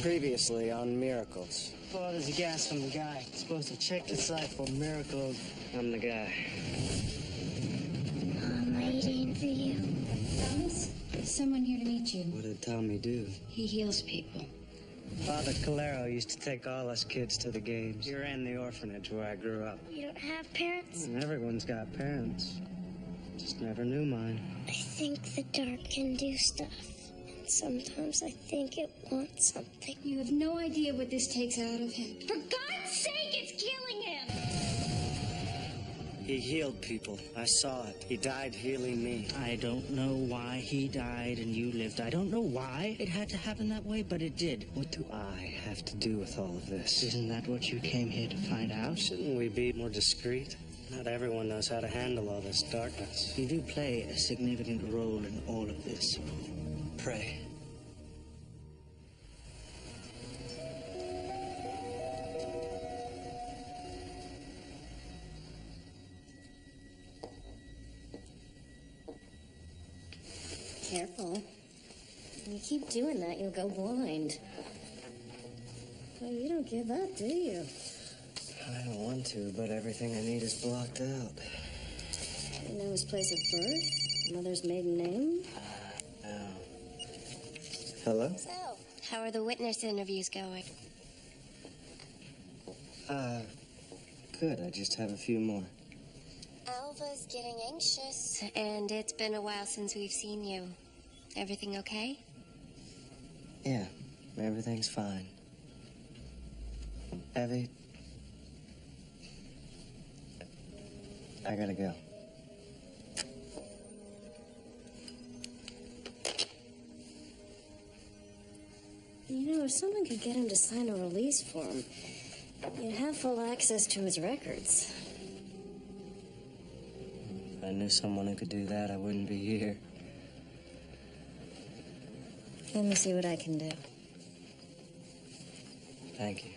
Previously on Miracles. Oh, there's a gas from the guy. Supposed to check the site for miracles. I'm the guy. I'm waiting for you. Thomas, there's someone here to meet you. What did Tommy do? He heals people. Father Calero used to take all us kids to the games. He ran the orphanage where I grew up. You don't have parents? Everyone's got parents. Just never knew mine. I think the dark can do stuff. And sometimes I think it wants something. You have no idea what this takes out of him. For God's sake, it's killing him! He healed people. I saw it. He died healing me. I don't know why he died and you lived. I don't know why it had to happen that way, but it did. What do I have to do with all of this? Isn't that what you came here to find out? Shouldn't we be more discreet? Not everyone knows how to handle all this darkness. You do play a significant role in all of this. Pray. Careful. When you keep doing that, you'll go blind. Well, you don't give up, do you? I don't want to, but everything I need is blocked out. You know his place of birth? Mother's maiden name? No. Hello? So, how are the witness interviews going? Good. I just have a few more. Alva's getting anxious, and it's been a while since we've seen you. Everything okay? Yeah, everything's fine. Evie, I gotta go. You know, if someone could get him to sign a release form, you'd have full access to his records. If I knew someone who could do that, I wouldn't be here. Let me see what I can do. Thank you.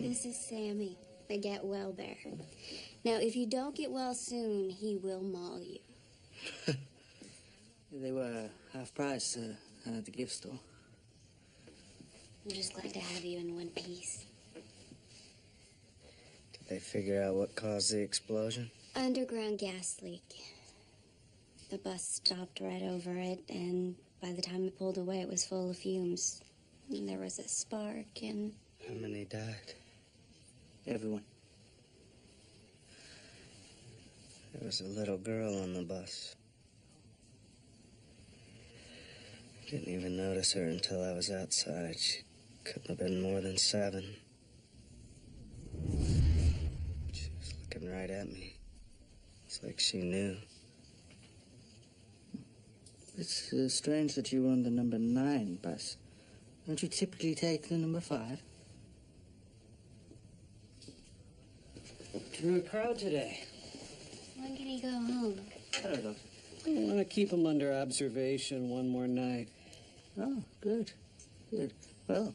This is Sammy, the Get Well Bear. Now, if you don't get well soon, he will maul you. They were half price at the gift store. I'm just glad to have you in one piece. Did they figure out what caused the explosion? Underground gas leak. The bus stopped right over it, and by the time it pulled away, it was full of fumes. And there was a spark, and... How many died? Everyone. There was a little girl on the bus. Didn't even notice her until I was outside. She couldn't have been more than 7. She was looking right at me. It's like she knew. It's strange that you were on the number 9 bus. Don't you typically take the number 5? Drew a crowd today. When can he go home? Hello, Doctor. I want to keep him under observation one more night. Oh, good. Good. Well,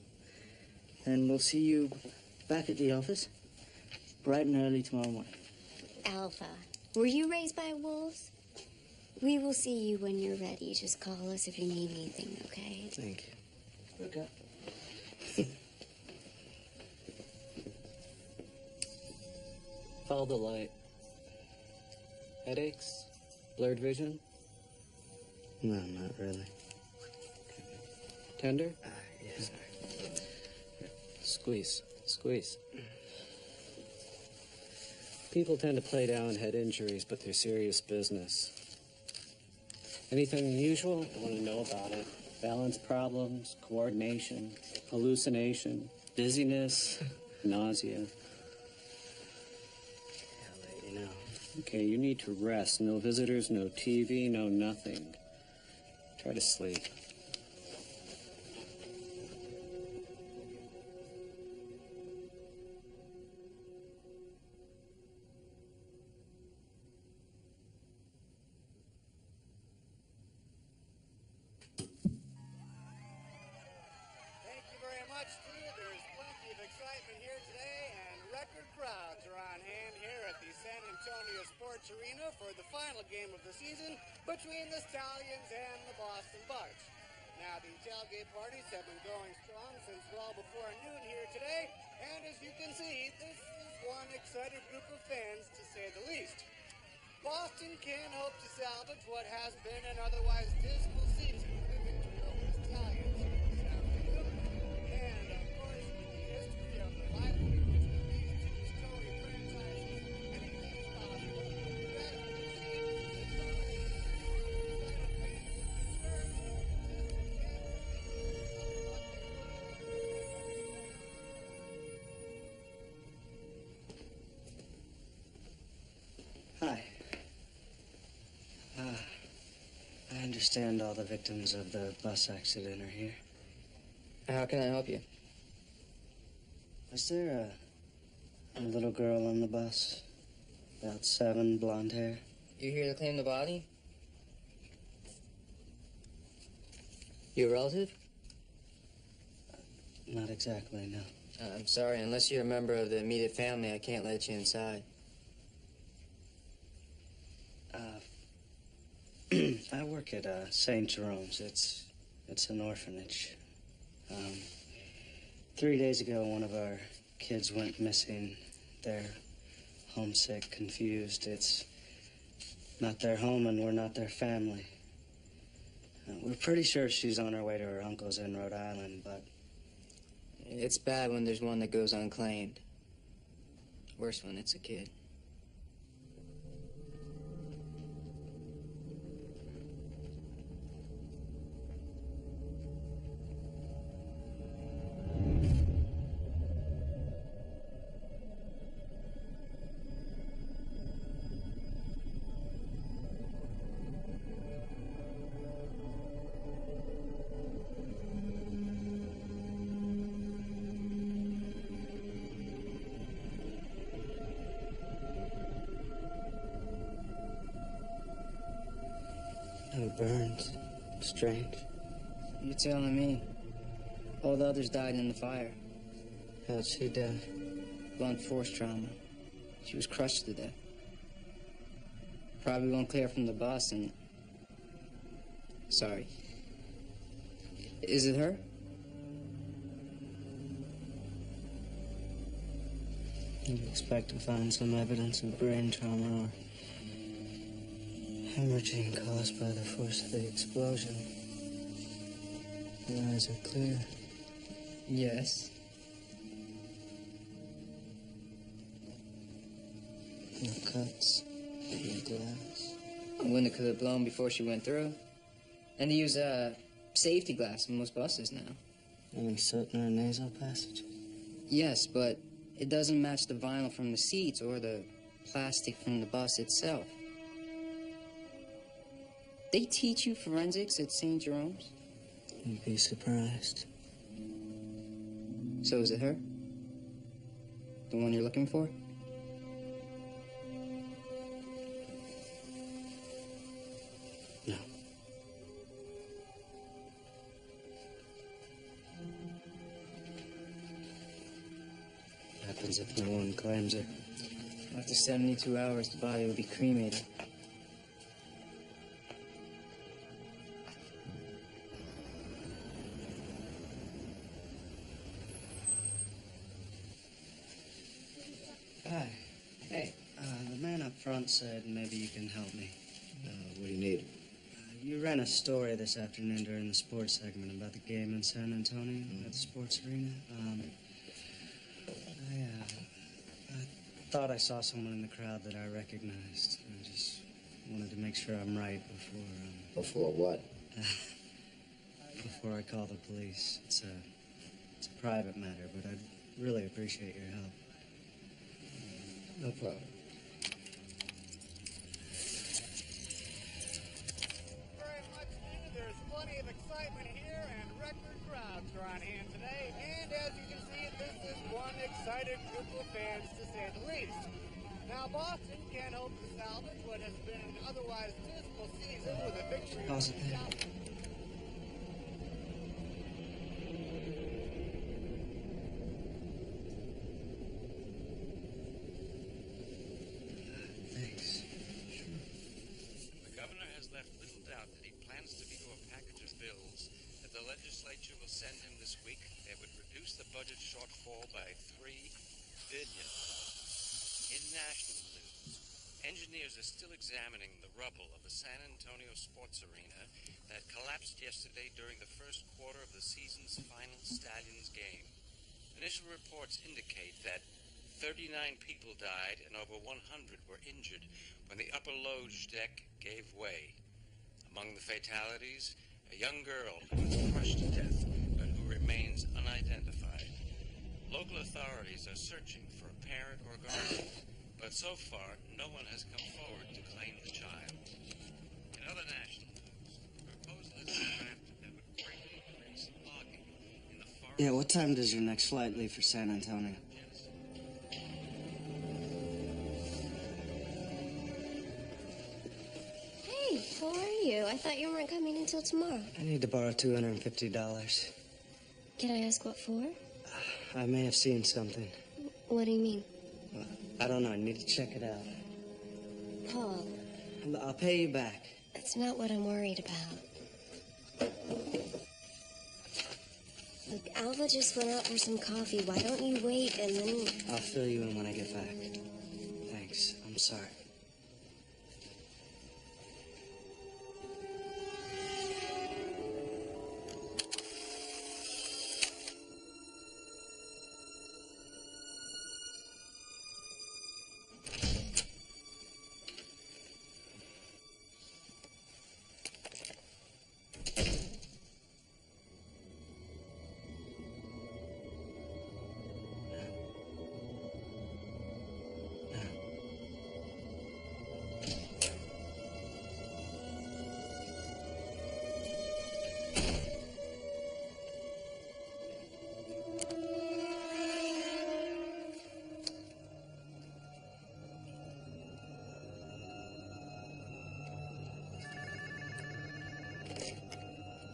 then we'll see you back at the office bright and early tomorrow morning. Alpha, were you raised by wolves? We will see you when you're ready. Just call us if you need anything, okay? Thank you. Okay. Follow the light. Headaches? Blurred vision? No, not really. Tender? Yes. Squeeze. Squeeze. People tend to play down head injuries, but they're serious business. Anything unusual? I want to know about it. Balance problems, coordination, hallucination, dizziness, nausea. I'll let you know. Okay, you need to rest. No visitors, no TV, no nothing. Try to sleep. Thank you very much, Steve. There's plenty of excitement here today, and record crowds are on hand here at the San Antonio Sports Arena for the final game of the season between the Stallions and the Boston Bucks. Now, the tailgate parties have been going strong since well before noon here today, and as you can see, this is one excited group of fans, to say the least. Boston can hope to salvage what has been an otherwise dismal season with a victory over the Stallions this afternoon. And, of course, with the history of the rivalry between these two storied franchises, anything is possible. As we can see, the Stallions excited fans deserve to Hi. I understand all the victims of the bus accident are here. How can I help you? Was there a little girl on the bus? About 7, blonde hair? You here to claim the body? You a relative? Not exactly, no. I'm sorry, unless you're a member of the immediate family, I can't let you inside. I work at St. Jerome's. It's an orphanage. 3 days ago, one of our kids went missing. They're homesick, confused. It's not their home, and we're not their family. We're pretty sure she's on her way to her uncle's in Rhode Island, but... It's bad when there's one that goes unclaimed. Worse when it's a kid. No burns. Strange. You're telling me. All the others died in the fire. How'd she die? Blunt force trauma. She was crushed to death. Probably won't clear from the bus and... Sorry. Is it her? You'd expect to find some evidence of brain trauma or hemorrhaging caused by the force of the explosion. Your eyes are clear. Yes. No cuts. No glass. A window could have blown before she went through. And they use safety glass in most buses now. Any soot in her nasal passage? Yes, but it doesn't match the vinyl from the seats or the plastic from the bus itself. They teach you forensics at St. Jerome's? You'd be surprised. So is it her? The one you're looking for? No. What happens if no one claims her? After 72 hours, the body will be cremated. Hi. Hey. The man up front said maybe you can help me. What do you need? You ran a story this afternoon during the sports segment about the game in San Antonio at the sports arena. I thought I saw someone in the crowd that I recognized. I just wanted to make sure I'm right before... Before what? Before I call the police. It's a private matter, but I'd really appreciate your help. No problem. Very much new. There's plenty of excitement here, and record crowds are on hand today. And as you can see, this is one excited group of fans, to say the least. Now, Boston can't hope to salvage what has been an otherwise dismal season with a victory. Pause it there. Thanks. The governor has left little doubt that he plans to veto a package of bills that the legislature will send him this week that would reduce the budget shortfall by $3 billion. In national news, engineers are still examining the rubble of the San Antonio sports arena that collapsed yesterday during the first quarter of the season's final Stallions game. Initial reports indicate that 39 people died and over 100 were injured when the upper loge deck gave way. Among the fatalities, a young girl who was crushed to death but who remains unidentified. Local authorities are searching for a parent or guardian, but so far no one has come forward to claim the child. In other national news, a proposal has been drafted that would greatly increase logging in the forest. Yeah, what time does your next flight leave for San Antonio? Hey, how are you? I thought you weren't coming until tomorrow. I need to borrow $250. Can I ask what for? I may have seen something. What do you mean? I don't know. I need to check it out. Paul, I'll pay you back. that's not what I'm worried about. Look, Alva just went out for some coffee. Why don't you wait and then... I'll fill you in when I get back. Thanks. I'm sorry.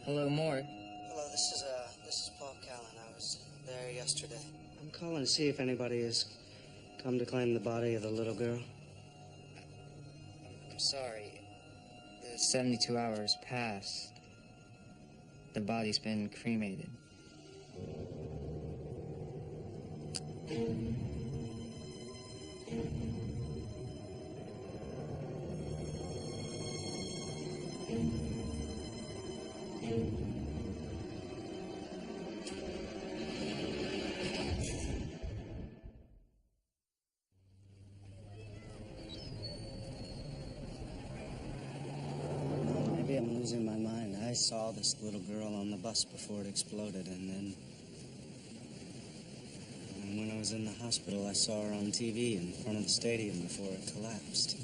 Hello, Mort. Hello, this is Paul Callan. I was there yesterday. I'm calling to see if anybody has come to claim the body of the little girl? I'm sorry. The 72 hours passed. The body's been cremated. Maybe I'm losing my mind. I saw this little girl on the bus before it exploded, and when I was in the hospital, I saw her on TV in front of the stadium before it collapsed.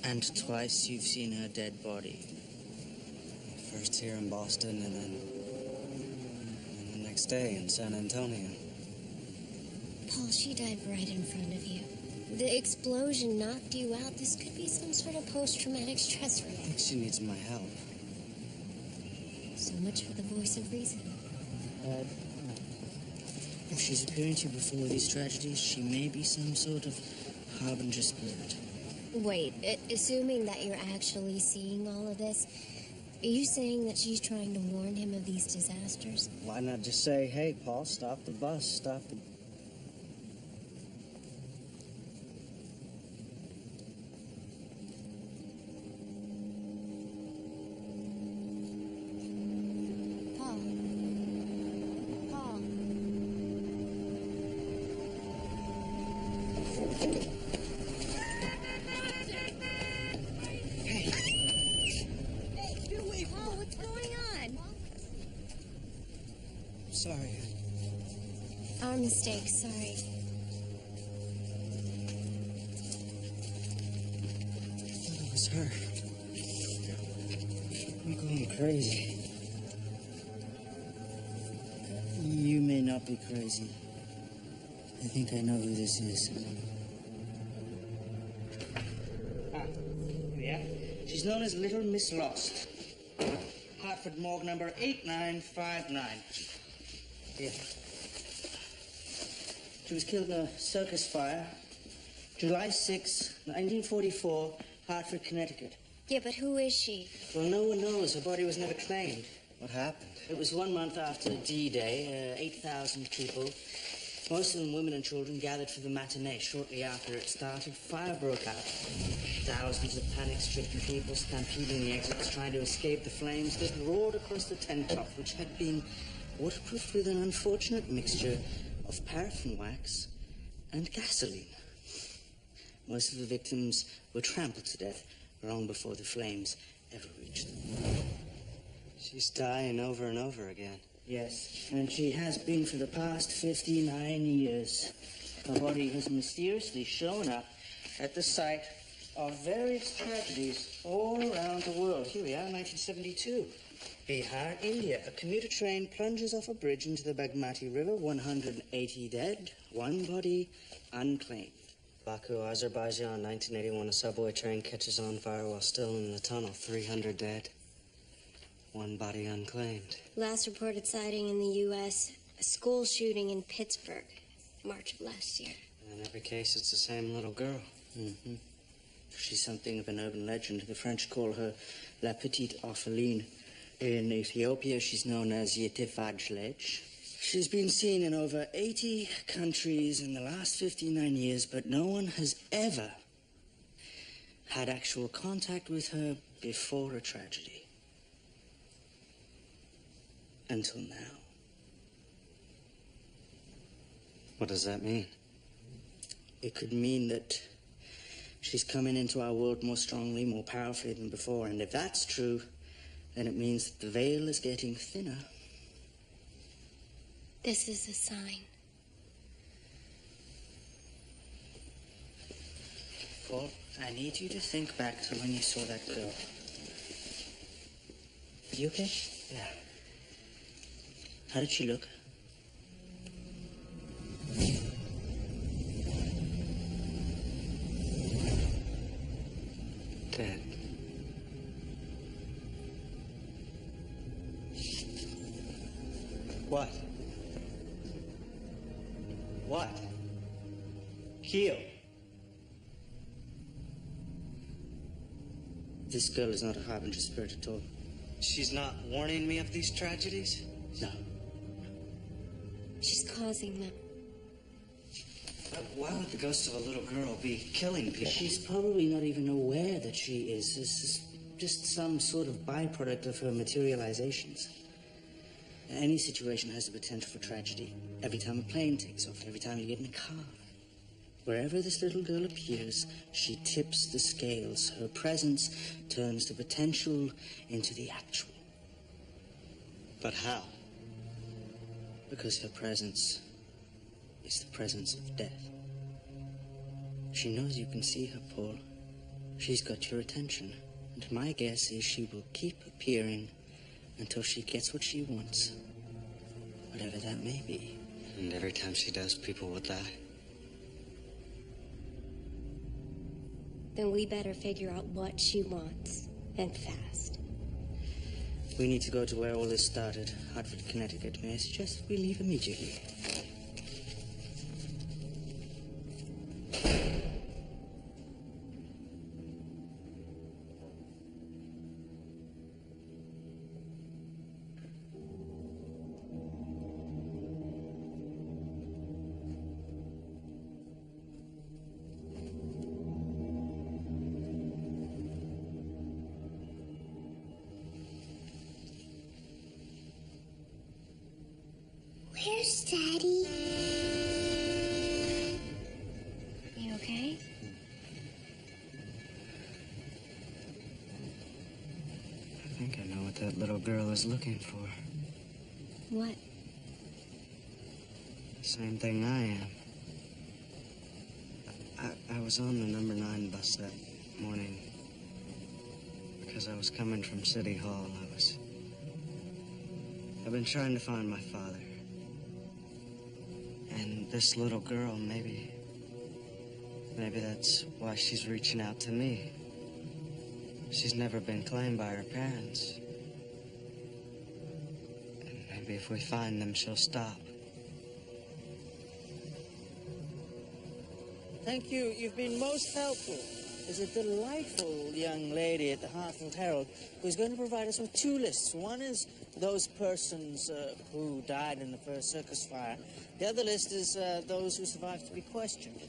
And twice you've seen her dead body. First here in Boston, and then the next day in San Antonio. Paul, she died right in front of you. The explosion knocked you out. This could be some sort of post-traumatic stress I reaction. think she needs my help. So much for the voice of reason. If she's appearing to you before these tragedies, she may be some sort of harbinger spirit. Wait, assuming that you're actually seeing all of this, are you saying that she's trying to warn him of these disasters? Why not just say, hey, Paul, stop the bus, stop the... Paul. Paul. Paul, what's going on? Sorry. Our mistake, sorry. It was her. I'm going crazy. You may not be crazy. I think I know who this is. Yeah? She's known as Little Miss Lost. Hartford Morgue number 8959. Here. She was killed in a circus fire, July 6, 1944, Hartford, Connecticut. Yeah, but who is she? Well, no one knows. Her body was never claimed. What happened? It was 1 month after D-Day. 8,000 people, most of them women and children, gathered for the matinee. Shortly after it started, fire broke out. Thousands of panic-stricken people stampeding the exits, trying to escape the flames that roared across the tent top, which had been waterproofed with an unfortunate mixture of paraffin wax and gasoline. Most of the victims were trampled to death long before the flames ever reached them. She's dying over and over again. Yes, and she has been for the past 59 years. Her body has mysteriously shown up at the site of various tragedies all around the world. Here we are, 1972. Bihar, India. A commuter train plunges off a bridge into the Bagmati River. 180 dead, one body unclaimed. Baku, Azerbaijan, 1981, a subway train catches on fire while still in the tunnel. 300 dead. One body unclaimed. Last reported sighting in the U.S., a school shooting in Pittsburgh, March of last year. And in every case, it's the same little girl. Mm-hmm. She's something of an urban legend. The French call her La Petite Orpheline. In Ethiopia, she's known as Yetefajlej. She's been seen in over 80 countries in the last 59 years, but no one has ever had actual contact with her before a tragedy. Until now. What does that mean? It could mean that she's coming into our world more strongly, more powerfully than before. And if that's true, then it means that the veil is getting thinner. This is a sign. Paul, I need you to think back to when you saw that girl. You okay? Yeah. How did she look? Dead. What? What? Heal. This girl is not a harbinger spirit at all. She's not warning me of these tragedies? No. She's causing them. Why would the ghost of a little girl be killing people? She's probably not even aware that she is. This is just some sort of byproduct of her materializations. Any situation has the potential for tragedy. Every time a plane takes off, every time you get in a car. Wherever this little girl appears, she tips the scales. Her presence turns the potential into the actual. But how? Because her presence is the presence of death. She knows you can see her, Paul. She's got your attention. And my guess is she will keep appearing until she gets what she wants. Whatever that may be. And every time she does, people will die. Then we better figure out what she wants, and fast. We need to go to where all this started, Hartford, Connecticut. May I suggest that we leave immediately? Where's Daddy? You okay? I think I know what that little girl is looking for. What? Same thing I am. I was on the number 9 bus that morning because I was coming from City Hall. I've been trying to find my father. And this little girl, maybe that's why she's reaching out to me. She's never been claimed by her parents. And maybe if we find them, she'll stop. Thank you. You've been most helpful. There's a delightful young lady at the Hartford Herald who's going to provide us with 2 lists. One is those persons who died in the first circus fire. The other list is those who survived to be questioned.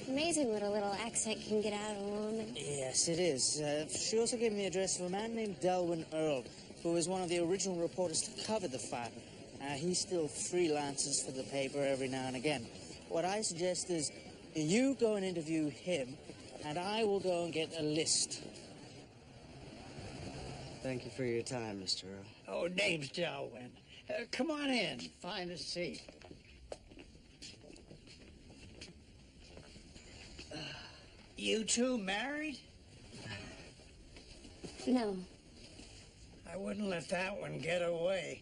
Amazing what a little accent can get out of a woman. Yes, it is. She also gave me the address of a man named Delwyn Earl, who was one of the original reporters to cover the fire. He still freelances for the paper every now and again. What I suggest is you go and interview him, and I will go and get a list. Thank you for your time, Mr. Earl. Oh, name's Delwyn. Come on in. Find a seat. You two married? No. I wouldn't let that one get away.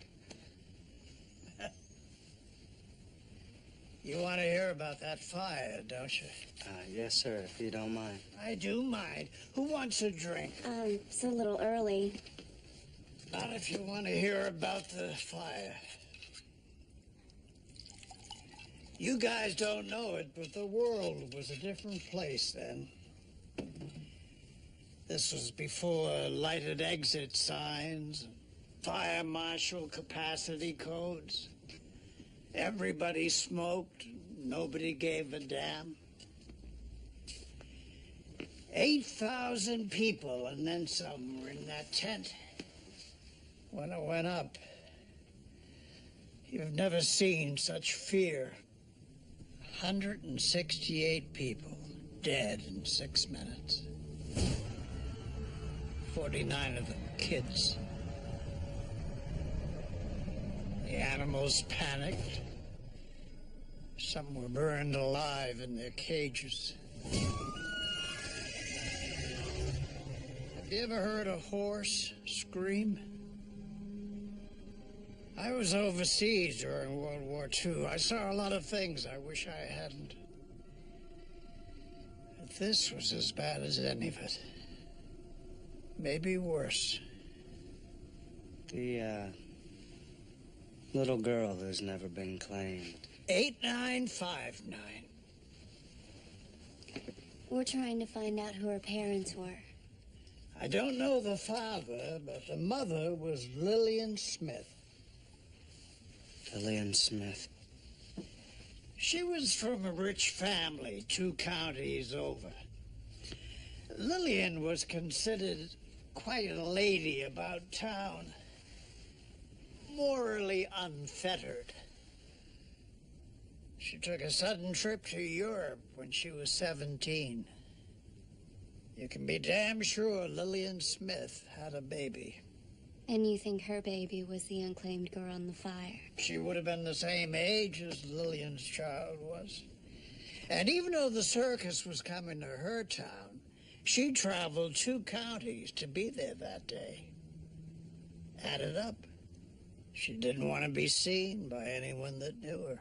You want to hear about that fire, don't you? Yes, sir, if you don't mind. I do mind. Who wants a drink? It's a little early. Not if you want to hear about the fire. You guys don't know it, but the world was a different place then. This was before lighted exit signs, fire marshal capacity codes. Everybody smoked, nobody gave a damn. 8,000 people and then some were in that tent. When it went up, you've never seen such fear. 168 people dead in 6 minutes. 49 of them kids. The animals panicked. Some were burned alive in their cages. Have you ever heard a horse scream? I was overseas during World War II. I saw a lot of things I wish I hadn't. But this was as bad as any of it. Maybe worse. The, little girl who's never been claimed. 8959. We're trying to find out who her parents were. I don't know the father, but the mother was Lillian Smith. Lillian Smith. She was from a rich family 2 counties over. Lillian was considered quite a lady about town, morally unfettered. She took a sudden trip to Europe when she was 17. You can be damn sure Lillian Smith had a baby. And you think her baby was the unclaimed girl in the fire? She would have been the same age as Lillian's child was. And even though the circus was coming to her town, she traveled 2 counties to be there that day. Add it up. She didn't want to be seen by anyone that knew her.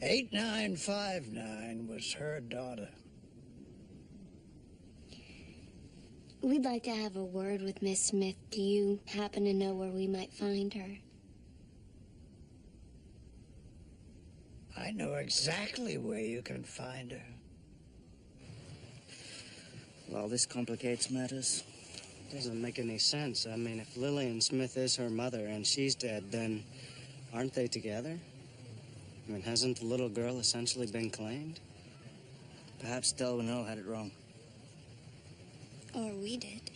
8959 was her daughter. We'd like to have a word with Miss Smith. Do you happen to know where we might find her? I know exactly where you can find her. Well, this complicates matters. Doesn't make any sense. I mean, if Lillian Smith is her mother and she's dead, then aren't they together? I mean, hasn't the little girl essentially been claimed? Perhaps Delvinell had it wrong. Or we did.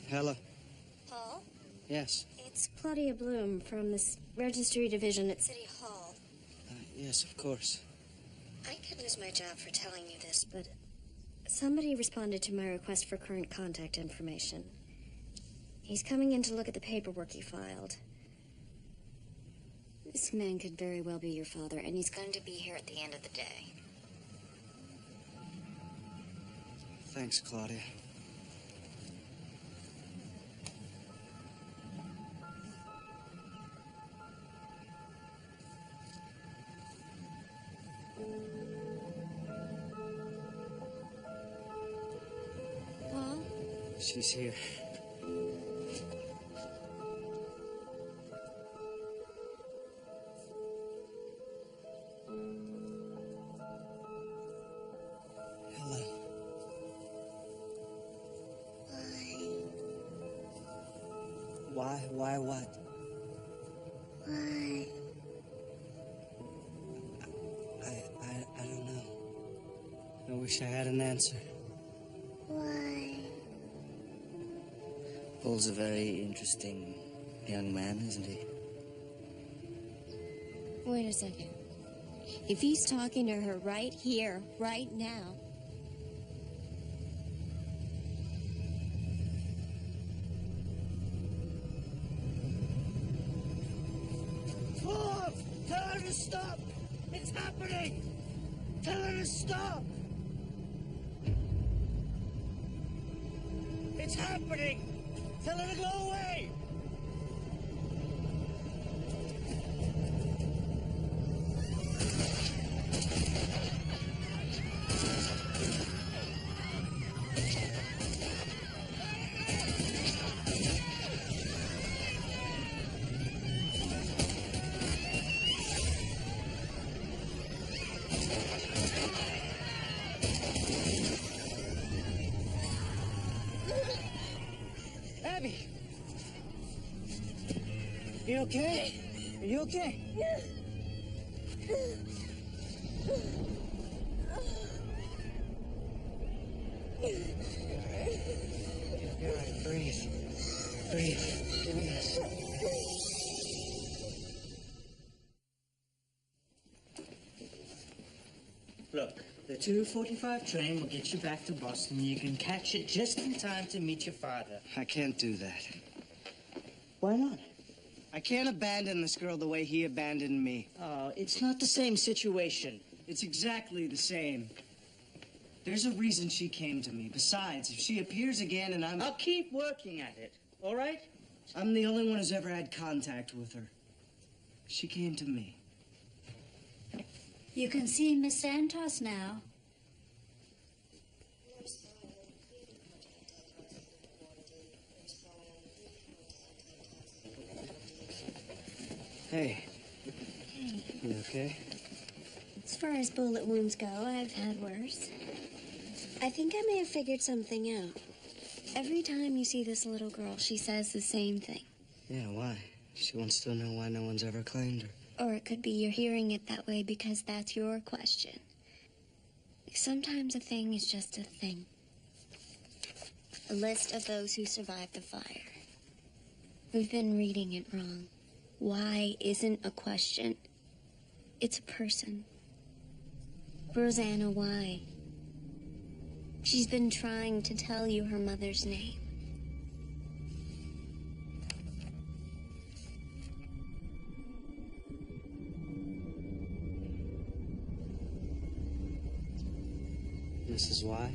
Hello? Paul? Yes. It's Claudia Bloom from the Registry Division at City Hall. Yes, of course. I could lose my job for telling you this, but somebody responded to my request for current contact information. He's coming in to look at the paperwork you filed. This man could very well be your father, and he's going to be here at the end of the day. Thanks, Claudia. Paul? She's here. Why what? Why? I don't know. I wish I had an answer. Why? Paul's a very interesting young man, isn't he? Wait a second. If he's talking to her right here, right now, Tell her to stop! It's happening! Tell her to stop! It's happening! Tell her to go away! Abby! You okay? Are you okay? You're all right. Breathe. Breathe. Give me this. Look, the 2:45 train will get you back to Boston. You can catch it just in time to meet your father. I can't do that. Why not? I can't abandon this girl the way he abandoned me. Oh, it's not the same situation. It's exactly the same. There's a reason she came to me. Besides, if she appears again and I'll keep working at it, all right? I'm the only one who's ever had contact with her. She came to me. You can see Miss Santos now. Hey, You okay? As far as bullet wounds go, I've had worse. I think I may have figured something out. Every time you see this little girl, she says the same thing. Yeah, why? She wants to know why no one's ever claimed her. Or it could be you're hearing it that way because that's your question. Sometimes a thing is just a thing. A list of those who survived the fire. We've been reading it wrong. Why isn't a question. It's a person. Rosanna, why? She's been trying to tell you her mother's name. Mrs. Y?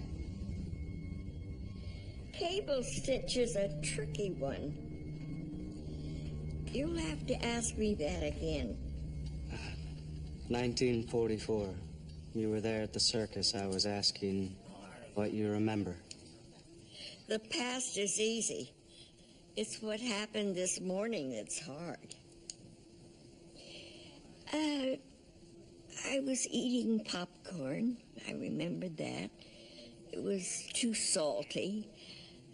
Cable stitch is a tricky one. You'll have to ask me that again. 1944. You were there at the circus. I was asking what you remember. The past is easy. It's what happened this morning that's hard. I was eating popcorn. I remembered that. It was too salty.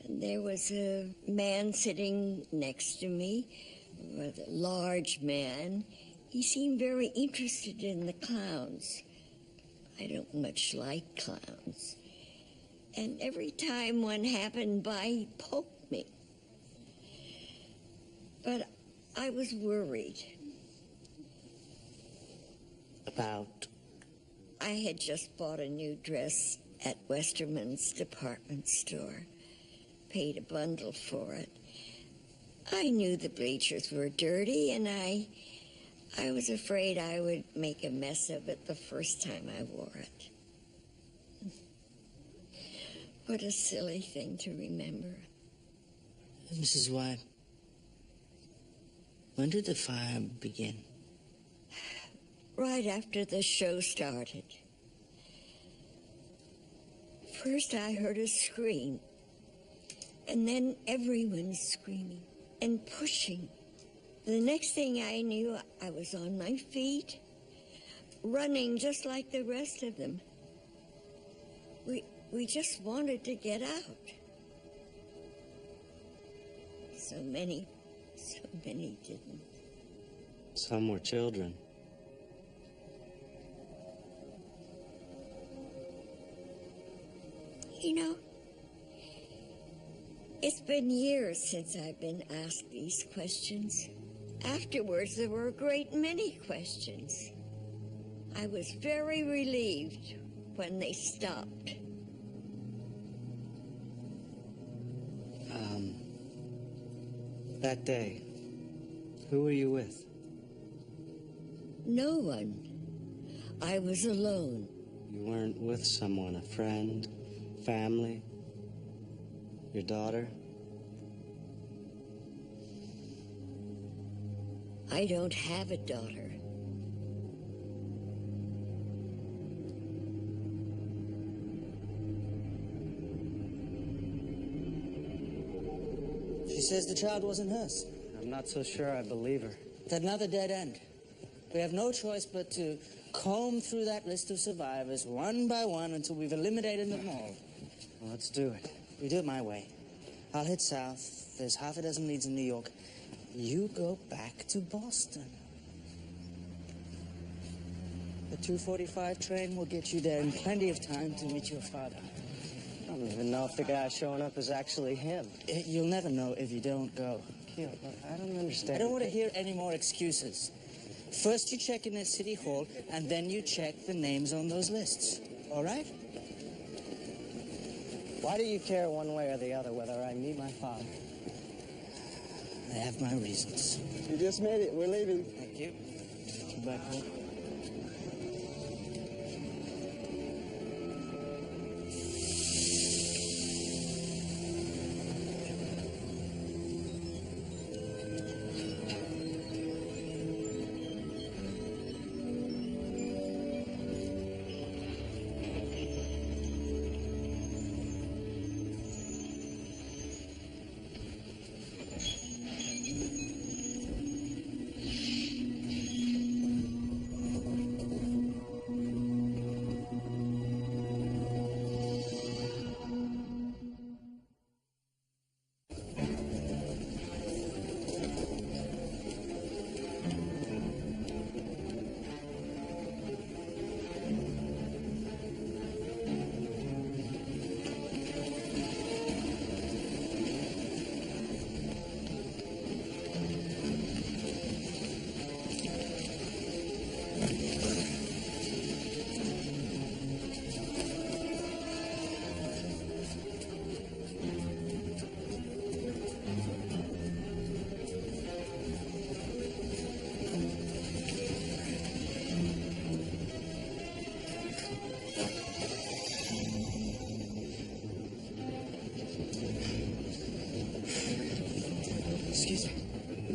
And there was a man sitting next to me, a rather large man. He seemed very interested in the clowns. I don't much like clowns. And every time one happened by, he poked me. But I was worried. About? I had just bought a new dress at Westerman's department store. Paid a bundle for it. I knew the bleachers were dirty, and I was afraid I would make a mess of it the first time I wore it. What a silly thing to remember. Mrs. Y, when did the fire begin? Right after the show started. First I heard a scream, and then everyone screaming and pushing. The next thing I knew, I was on my feet, running just like the rest of them. We just wanted to get out. So many didn't. Some were children. You know, it's been years since I've been asked these questions. Afterwards, there were a great many questions. I was very relieved when they stopped. That day, who were you with? No one. I was alone. You weren't with someone, a friend, family, your daughter? I don't have a daughter. She says the child wasn't hers. I'm not so sure I believe her. It's another dead end. We have no choice but to comb through that list of survivors one by one until we've eliminated them all. Well, let's do it. We do it my way. I'll head south. There's half a dozen leads in New York. You go back to Boston. The 2:45 train will get you there in plenty of time to meet your father. I don't even know if the guy showing up is actually him. You'll never know if you don't go. Keel, I don't understand. I don't want to hear any more excuses. First you check in at City Hall, and then you check the names on those lists. All right? Why do you care one way or the other whether I meet my father? I have my reasons. You just made it. We're leaving. Thank you. Come back home.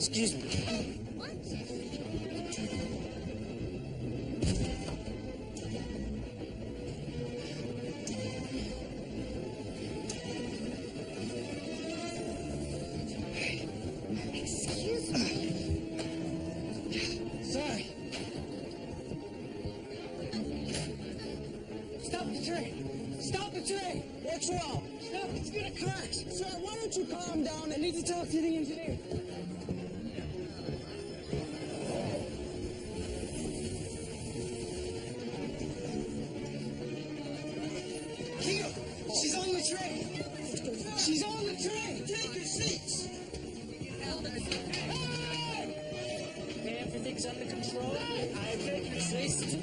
Excuse me. Excuse me. Sorry. Stop the train! Stop the train! What's wrong? Stop, it's gonna crash! Sir, why don't you calm down? I need to talk to the engineer. Keo, she's on the train! She's on the train! Take your seats! Everything's under control. I take your seats.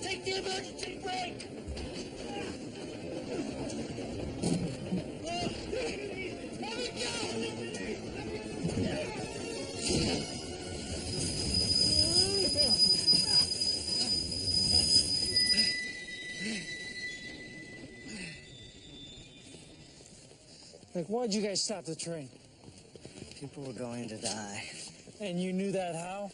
Take the emergency brake! Let it Like, why'd you guys stop the train? People were going to die. And you knew that how?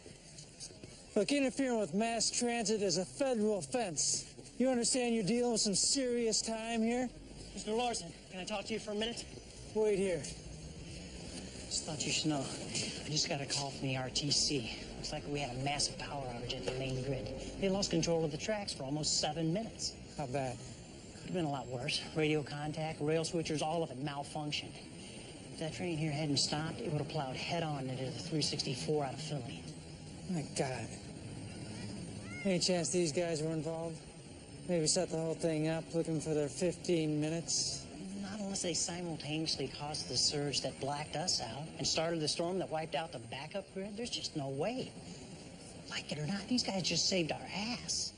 Look, interfering with mass transit is a federal offense. You understand you're dealing with some serious time here? Mr. Larson, can I talk to you for a minute? Wait here. Just thought you should know. I just got a call from the RTC. Looks like we had a massive power outage at the main grid. They lost control of the tracks for almost 7 minutes. How bad? Could have been a lot worse. Radio contact, rail switchers, all of it malfunctioned. If that train here hadn't stopped, it would have plowed head-on into the 364 out of Philly. My God. Any chance these guys were involved? Maybe set the whole thing up looking for their 15 minutes? Not unless they simultaneously caused the surge that blacked us out and started the storm that wiped out the backup grid. There's just no way. Like it or not, these guys just saved our ass.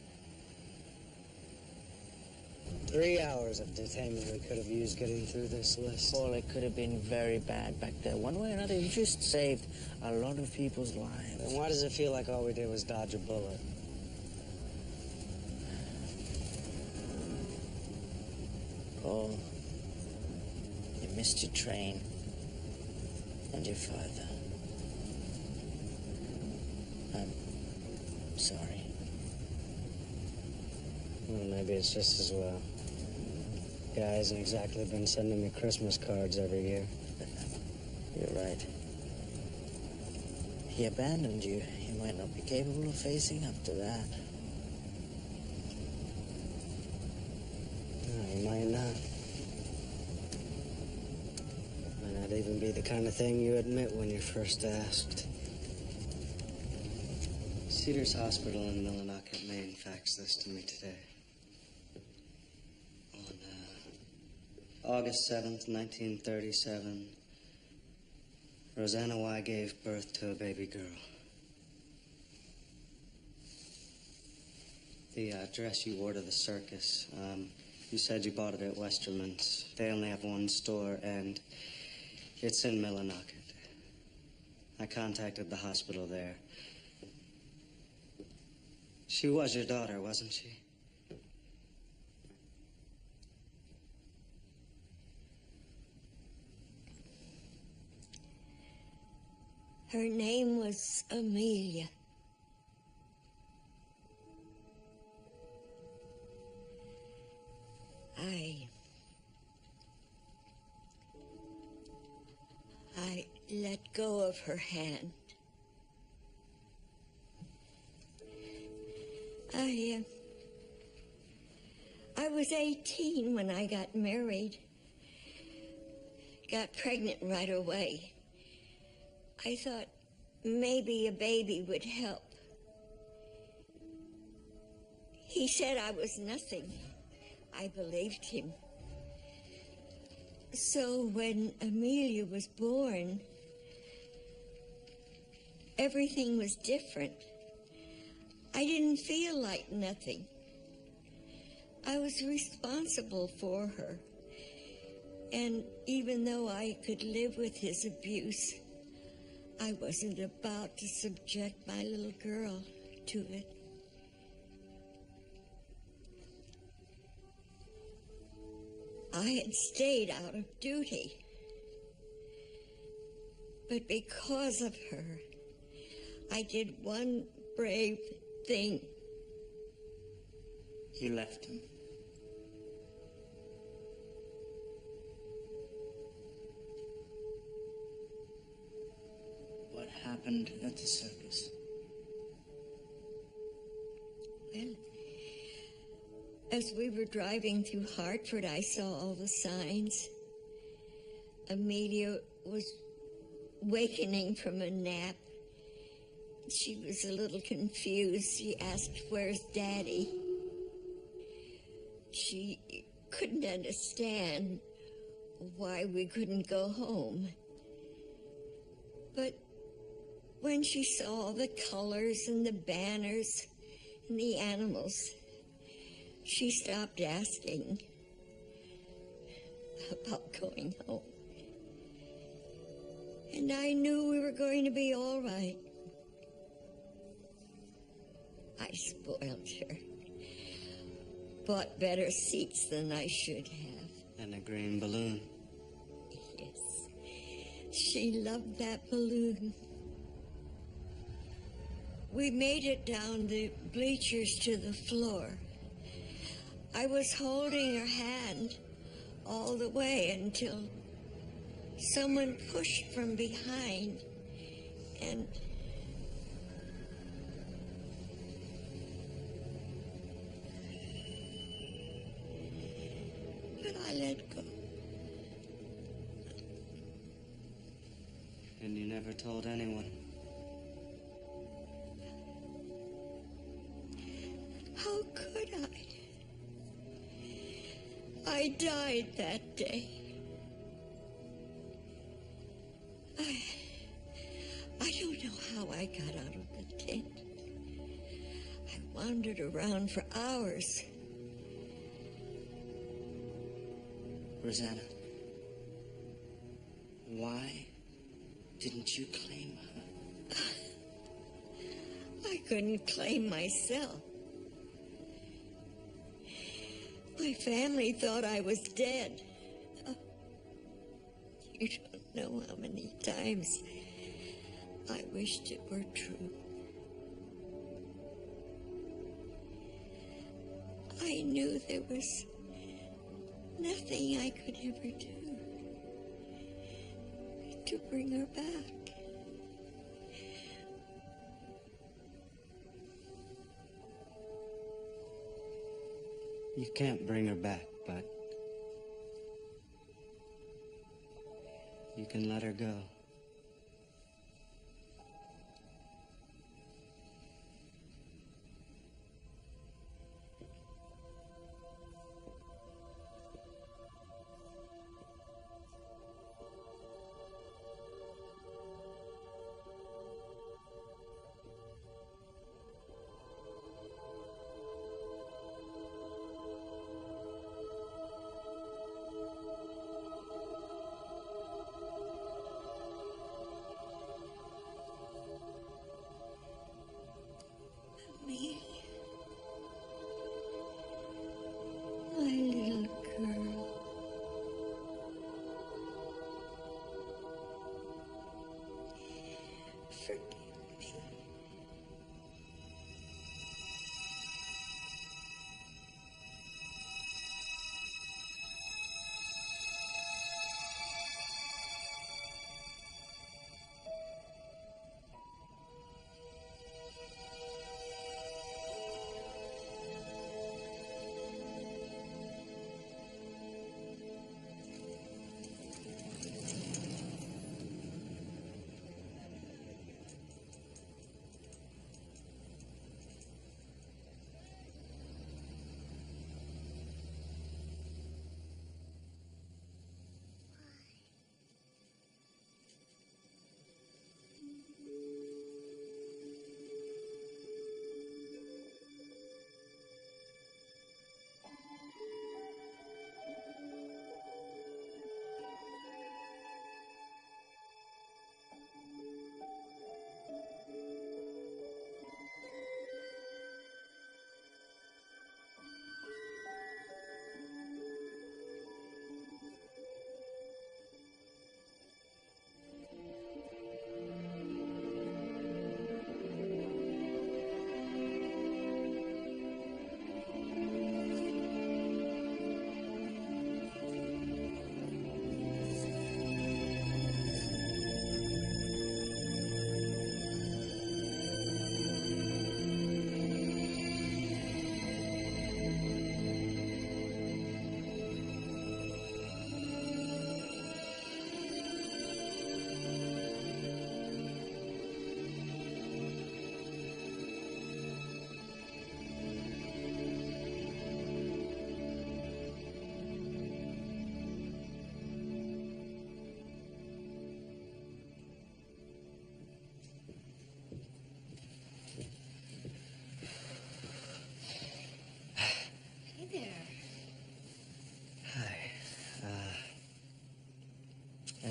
3 hours of detainment we could have used getting through this list. Paul, it could have been very bad back there. One way or another, you just saved a lot of people's lives. Then why does it feel like all we did was dodge a bullet? Paul, you missed your train and your father. I'm sorry. Well, maybe it's just as well. Guy hasn't exactly been sending me Christmas cards every year. You're right. He abandoned you. He might not be capable of facing up to that. No, he might not. Might not even be the kind of thing you admit when you're first asked. Cedars Hospital in Millinocket, Maine faxed this to me today. On August 7th, 1937, Rosanna Y. gave birth to a baby girl. The dress you wore to the circus, you said you bought it at Westerman's. They only have one store, and it's in Millinocket. I contacted the hospital there. She was your daughter, wasn't she? Her name was Amelia. I let go of her hand. I was 18 when I got married. Got pregnant right away. I thought maybe a baby would help. He said I was nothing. I believed him. So when Amelia was born, everything was different. I didn't feel like nothing. I was responsible for her. And even though I could live with his abuse, I wasn't about to subject my little girl to it. I had stayed out of duty. But because of her, I did one brave thing. You left him. What happened at the circus? Well, as we were driving through Hartford, I saw all the signs. Amelia was wakening from a nap. She was a little confused. She asked, "Where's Daddy?" She couldn't understand why we couldn't go home. But when she saw the colors and the banners and the animals, she stopped asking about going home. And I knew we were going to be all right. I spoiled her. Bought better seats than I should have. And a green balloon. Yes. She loved that balloon. We made it down the bleachers to the floor. I was holding her hand all the way until someone pushed from behind and but I let go. And you never told anyone. How could I? I died that day. I don't know how I got out of the tent. I wandered around for hours. Rosanna, why didn't you claim her? I couldn't claim myself. My family thought I was dead. You don't know how many times I wished it were true. I knew there was nothing I could ever do to bring her back. You can't bring her back, but you can let her go.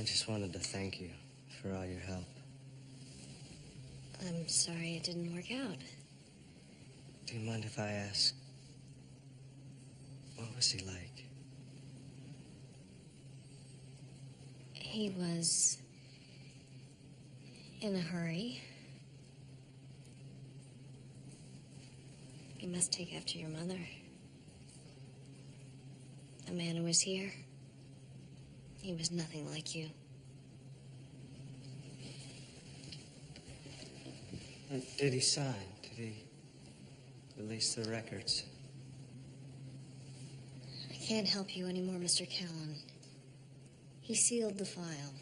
just wanted to thank you for all your help. I'm sorry it didn't work out. Do you mind if I ask, what was he like? He was in a hurry. You must take after your mother. A man who was here, he was nothing like you. Did he sign? Did he release the records? I can't help you anymore, Mr. Callan. He sealed the file.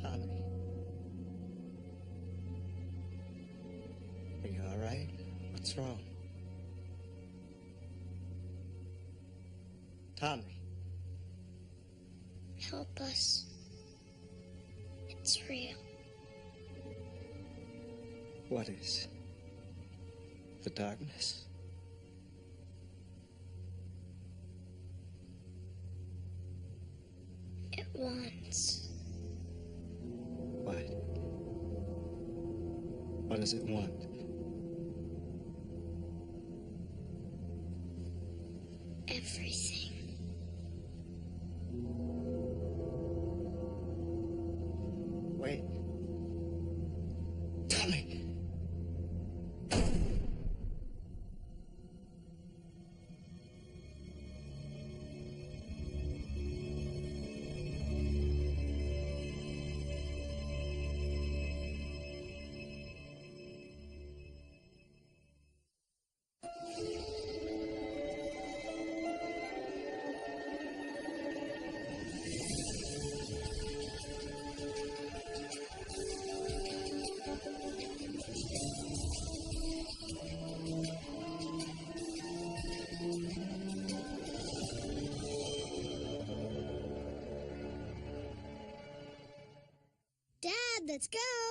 Tommy. Are you all right? What's wrong? Tommy. Help us. It's real. What is? The darkness? It wants. What? What does it want? Everything. Wait. Tommy. Dad, let's go.